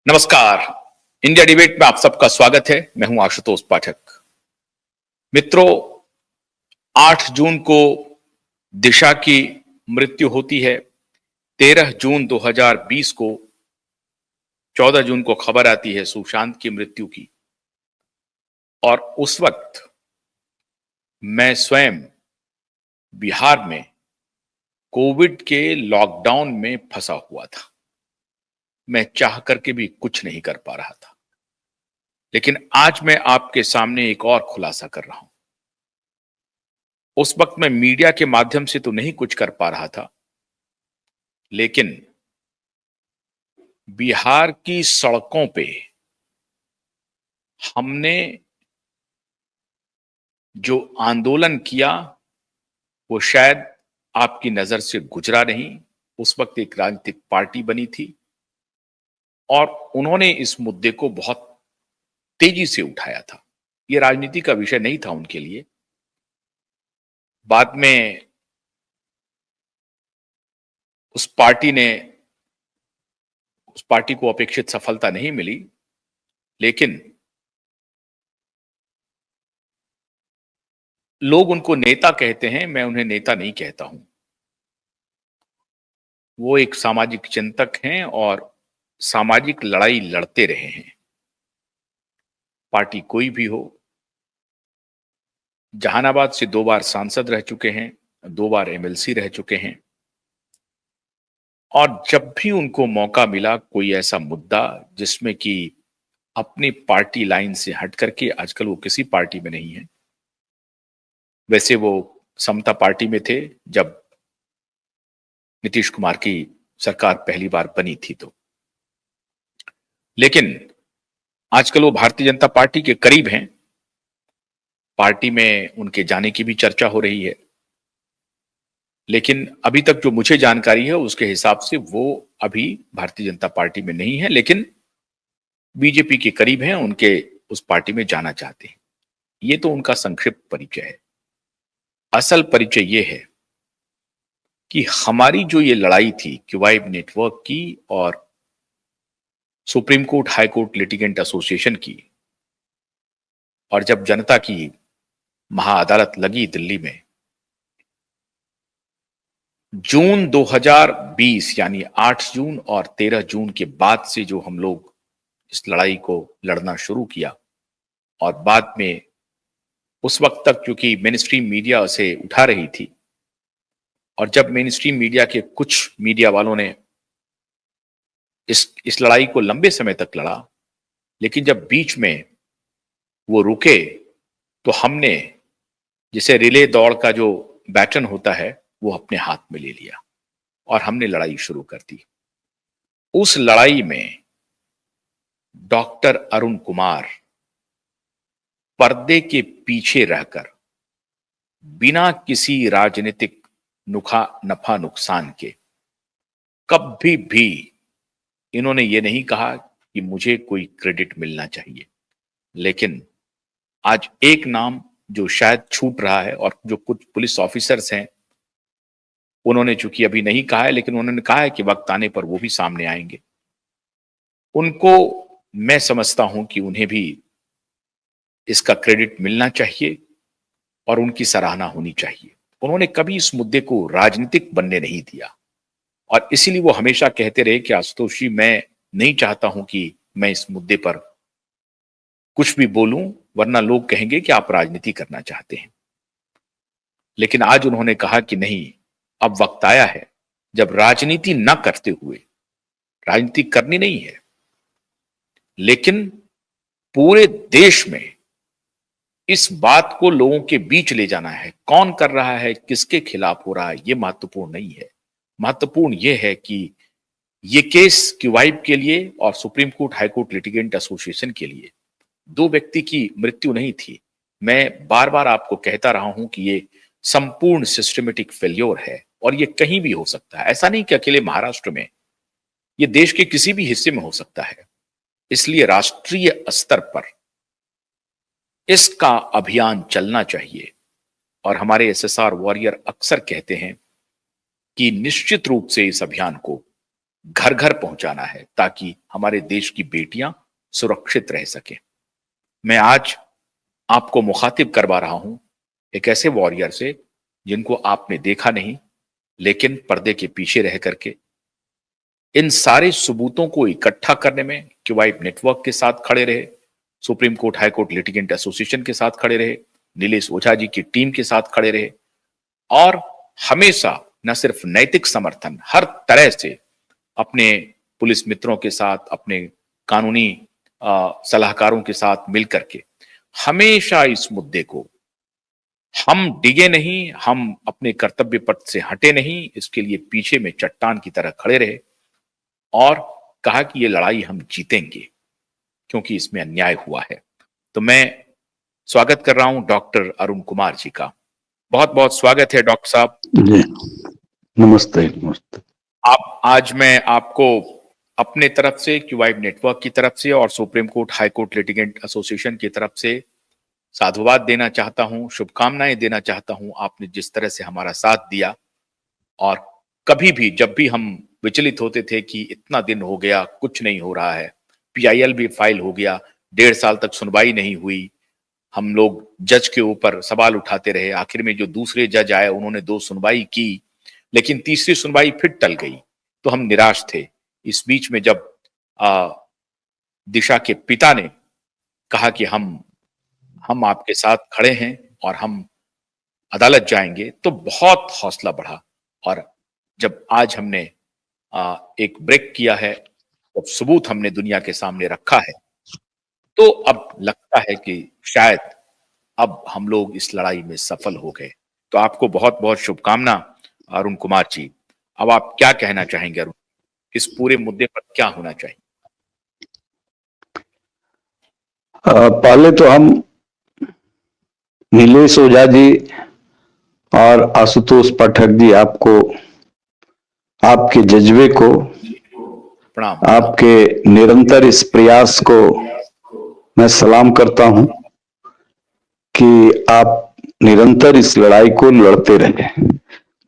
नमस्कार। India debate में आप सबका स्वागत है। मैं हूं आशुतोष पाठक। मित्रों, 8 जून को दिशा की मृत्यु होती है। 13 जून 2020 को 14 जून को खबर आती है सुशांत की मृत्यु की। और उस वक्त मैं स्वयं बिहार में कोविड के लॉकडाउन में फंसा हुआ था। मैं चाह करके भी कुछ नहीं कर पा रहा था। लेकिन आज मैं आपके सामने एक और खुलासा कर रहा हूं। उस वक्त मैं मीडिया के माध्यम से तो नहीं कुछ कर पा रहा था, लेकिन बिहार की सड़कों पे हमने जो आंदोलन किया वो शायद आपकी नजर से गुजरा नहीं। उस वक्त एक राजनीतिक पार्टी बनी थी और उन्होंने इस मुद्दे को बहुत तेजी से उठाया था। ये राजनीति का विषय नहीं था उनके लिए। बाद में उस पार्टी को अपेक्षित सफलता नहीं मिली, लेकिन लोग उनको नेता कहते हैं, मैं उन्हें नेता नहीं कहता हूं। वो एक सामाजिक चिंतक हैं और सामाजिक लड़ाई लड़ते रहे हैं। पार्टी कोई भी हो। जहानाबाद से 2 बार सांसद रह चुके हैं, 2 बार एमएलसी रह चुके हैं। और जब भी उनको मौका मिला कोई ऐसा मुद्दा जिसमें कि अपनी पार्टी लाइन से हट करके, आजकल वो किसी पार्टी में नहीं है। वैसे वो समता पार्टी में थे जब नीतीश कुमार की सरकार पहली बार बनी थी तो। लेकिन आजकल वो भारतीय जनता पार्टी के करीब हैं। पार्टी में उनके जाने की भी चर्चा हो रही है। लेकिन अभी तक जो मुझे जानकारी है उसके हिसाब से वो अभी भारतीय जनता पार्टी में नहीं है, लेकिन बीजेपी के करीब हैं, उनके उस पार्टी में जाना चाहते हैं। ये तो उनका संक्षिप्त परिचय है। असल परिचय ये है कि हमारी जो ये लड़ाई थी क्वाइब नेटवर्क की और supreme court high court litigant association की, और जब जनता की महाअदालत लगी दिल्ली में जून 2020 यानी 8 जून और 13 जून के बाद से जो हम लोग इस लड़ाई को लड़ना शुरू किया, और बाद में उस वक्त तक क्योंकि मेन स्ट्रीम मीडिया उसे उठा रही थी, और जब मेन स्ट्रीम मीडिया के कुछ मीडिया वालों ने इस लड़ाई को लंबे समय तक लड़ा, लेकिन जब बीच में वो रुके तो हमने, जिसे रिले दौड़ का जो बैटन होता है, वो अपने हाथ में ले लिया और हमने लड़ाई शुरू कर दी। उस लड़ाई में डॉक्टर अरुण कुमार पर्दे के पीछे रहकर बिना किसी राजनीतिक नफा नुकसान के कभी भी इन्होंने ये नहीं कहा कि मुझे कोई क्रेडिट मिलना चाहिए। लेकिन आज एक नाम जो शायद छूट रहा है, और जो कुछ पुलिस ऑफिसर्स हैं उन्होंने चूंकि अभी नहीं कहा है, लेकिन उन्होंने कहा है कि वक्त आने पर वो भी सामने आएंगे। उनको मैं समझता हूं कि उन्हें भी इसका क्रेडिट मिलना चाहिए और उनकी सराहना होनी चाहिए। उन्होंने कभी इस मुद्दे को राजनीतिक बनने नहीं दिया, और इसीलिए वो हमेशा कहते रहे कि आशुतोष जी, मैं नहीं चाहता हूं कि मैं इस मुद्दे पर कुछ भी बोलूं, वरना लोग कहेंगे कि आप राजनीति करना चाहते हैं। लेकिन आज उन्होंने कहा कि नहीं, अब वक्त आया है जब राजनीति न करते हुए, राजनीति करनी नहीं है लेकिन पूरे देश में इस बात को लोगों के बीच ले जाना है। कौन कर रहा है, किसके खिलाफ हो रहा है, यह महत्वपूर्ण नहीं है। महत्वपूर्ण यह है कि यह केस क्वाइब के लिए और supreme court high court litigant association के लिए 2 व्यक्ति की मृत्यु नहीं थी। मैं बार बार आपको कहता रहा हूं कि यह संपूर्ण सिस्टमेटिक फेल्योर है, और यह कहीं भी हो सकता है। ऐसा नहीं कि अकेले महाराष्ट्र में, यह देश के किसी भी हिस्से में हो सकता है। इसलिए राष्ट्रीय स्तर पर इसका अभियान चलना चाहिए। और हमारे एसएसआर वॉरियर अक्सर कहते हैं कि निश्चित रूप से इस अभियान को घर घर पहुंचाना है ताकि हमारे देश की बेटियां सुरक्षित रह सके। मैं आज आपको मुखातिब करवा रहा हूं एक ऐसे वॉरियर से जिनको आपने देखा नहीं, लेकिन पर्दे के पीछे रह करके इन सारे सबूतों को इकट्ठा करने में क्यूवाइब नेटवर्क के साथ खड़े रहे, supreme court high court litigant association के साथ खड़े रहे, नीलेश ओझा जी की टीम के साथ खड़े रहे और हमेशा न सिर्फ नैतिक समर्थन, हर तरह से अपने पुलिस मित्रों के साथ, अपने कानूनी सलाहकारों के साथ मिलकर के हमेशा इस मुद्दे को हम डिगे नहीं, हम अपने कर्तव्य पथ से हटे नहीं, इसके लिए पीछे में चट्टान की तरह खड़े रहे और कहा कि ये लड़ाई हम जीतेंगे क्योंकि इसमें अन्याय हुआ है। तो मैं स्वागत कर रहा हूं डॉक्टर अरुण कुमार जी का। बहुत बहुत स्वागत है डॉक्टर साहब। नमस्ते। नमस्ते। आज मैं आपको अपने तरफ से, क्यूवाइब नेटवर्क की तरफ से और supreme court high court litigant association की तरफ से साधुवाद देना चाहता हूं, शुभकामनाएं देना चाहता हूं। आपने जिस तरह से हमारा साथ दिया और कभी भी जब भी हम विचलित होते थे कि इतना दिन हो गया कुछ नहीं हो रहा है, PIL भी फाइल हो गया, 1.5 साल तक सुनवाई नहीं हुई, हम लोग जज के ऊपर सवाल उठाते रहे, आखिर में जो दूसरे जज आए उन्होंने 2 सुनवाई की, लेकिन तीसरी सुनवाई फिर टल गई, तो हम निराश थे। इस बीच में जब दिशा के पिता ने कहा कि हम आपके साथ खड़े हैं और हम अदालत जाएंगे, तो बहुत हौसला बढ़ा। और जब आज हमने एक ब्रेक किया है, जब सबूत हमने दुनिया के सामने रखा है, तो अब लगता है कि शायद अब हम लोग इस लड़ाई में सफल हो गए। तो आपको बहुत बहुत शुभकामना अरुण कुमार जी। अब आप क्या कहना चाहेंगे अरुण, इस पूरे मुद्दे पर क्या होना चाहिए? पहले तो हम नीलेश ओझा जी और आशुतोष पाठक जी, आपको, आपके जज्बे को, आपके निरंतर इस प्रयास को मैं सलाम करता हूं कि आप निरंतर इस लड़ाई को लड़ते रहे।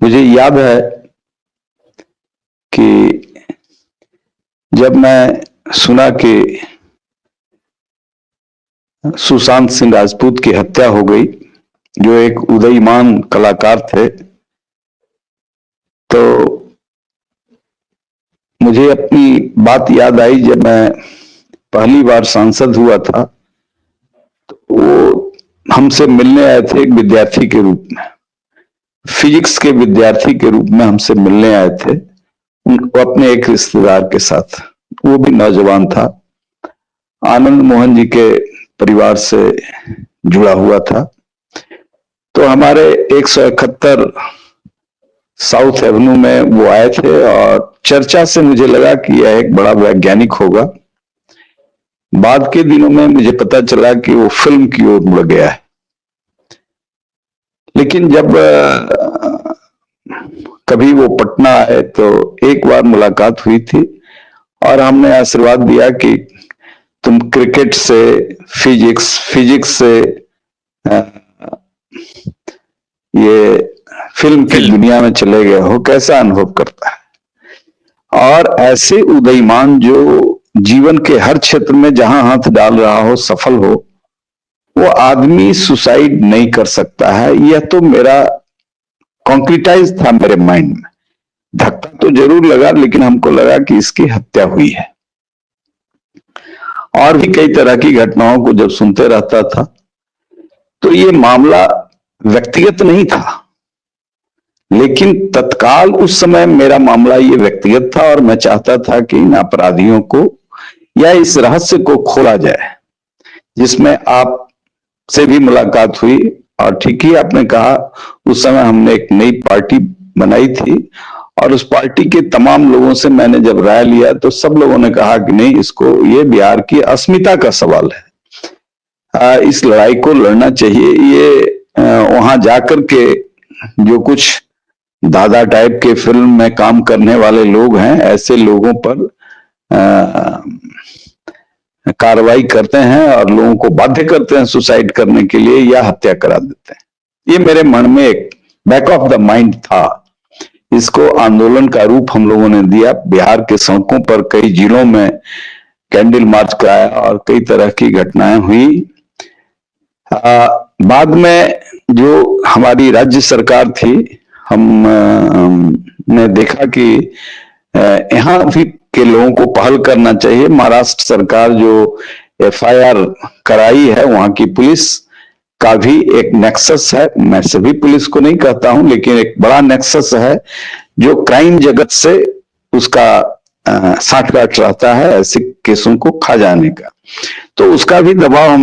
मुझे याद है कि जब मैं सुना कि सुशांत सिंह राजपूत की हत्या हो गई, जो एक उदयमान कलाकार थे, तो मुझे अपनी बात याद आई। जब मैं पहली बार सांसद हुआ था तो वो हमसे मिलने आए थे एक विद्यार्थी के रूप में, फिजिक्स के विद्यार्थी के रूप में हमसे मिलने आए थे, उनको अपने एक रिश्तेदार के साथ। वो भी नौजवान था, आनंद मोहन जी के परिवार से जुड़ा हुआ था। तो हमारे 171 साउथ एवेन्यू में वो आए थे और चर्चा से मुझे लगा कि यह एक बड़ा वैज्ञानिक होगा। बाद के दिनों में मुझे पता चला कि वो फिल्म की ओर मुड़ गया है। लेकिन जब कभी वो पटना आए तो एक बार मुलाकात हुई थी और हमने आशीर्वाद दिया कि तुम क्रिकेट से फिजिक्स से ये फिल्म की दुनिया में चले गए हो, कैसा अनुभव करता है? और ऐसे उदयमान जो जीवन के हर क्षेत्र में जहां हाथ डाल रहा हो सफल हो, वो आदमी सुसाइड नहीं कर सकता है। यह तो मेरा कॉन्क्रीटाइज था मेरे माइंड में। धक्का तो जरूर लगा, लेकिन हमको लगा कि इसकी हत्या हुई है। और भी कई तरह की घटनाओं को जब सुनते रहता था तो ये मामला व्यक्तिगत नहीं था, लेकिन तत्काल उस समय मेरा मामला ये व्यक्तिगत था और मैं चाहता था कि इन अपराधियों को या इस रहस्य को खोला जाए, जिसमें आप से भी मुलाकात हुई। और ठीक ही आपने कहा, उस समय हमने एक नई पार्टी बनाई थी और उस पार्टी के तमाम लोगों से मैंने जब राय लिया तो सब लोगों ने कहा कि नहीं, इसको, ये बिहार की अस्मिता का सवाल है, इस लड़ाई को लड़ना चाहिए। ये वहां जाकर के जो कुछ दादा टाइप के फिल्म में काम करने वाले लोग हैं, ऐसे लोगों पर कार्रवाई करते हैं और लोगों को बाध्य करते हैं सुसाइड करने के लिए या हत्या करा देते हैं। ये मेरे मन में एक बैक ऑफ द माइंड था इसको आंदोलन का रूप हम लोगों ने दिया। बिहार के सड़कों पर कई जिलों में कैंडल मार्च कराया और कई तरह की घटनाएं हुई। बाद में जो हमारी राज्य सरकार थी, ने देखा कि यहाँ भी के लोगों को पहल करना चाहिए। महाराष्ट्र सरकार जो एफआईआर कराई है, वहां की पुलिस का भी एक नेक्सस है। मैं सभी पुलिस को नहीं कहता हूं, लेकिन एक बड़ा नेक्सस है जो क्राइम जगत से उसका साठगांठ रहता है ऐसे केसों को खा जाने का। तो उसका भी दबाव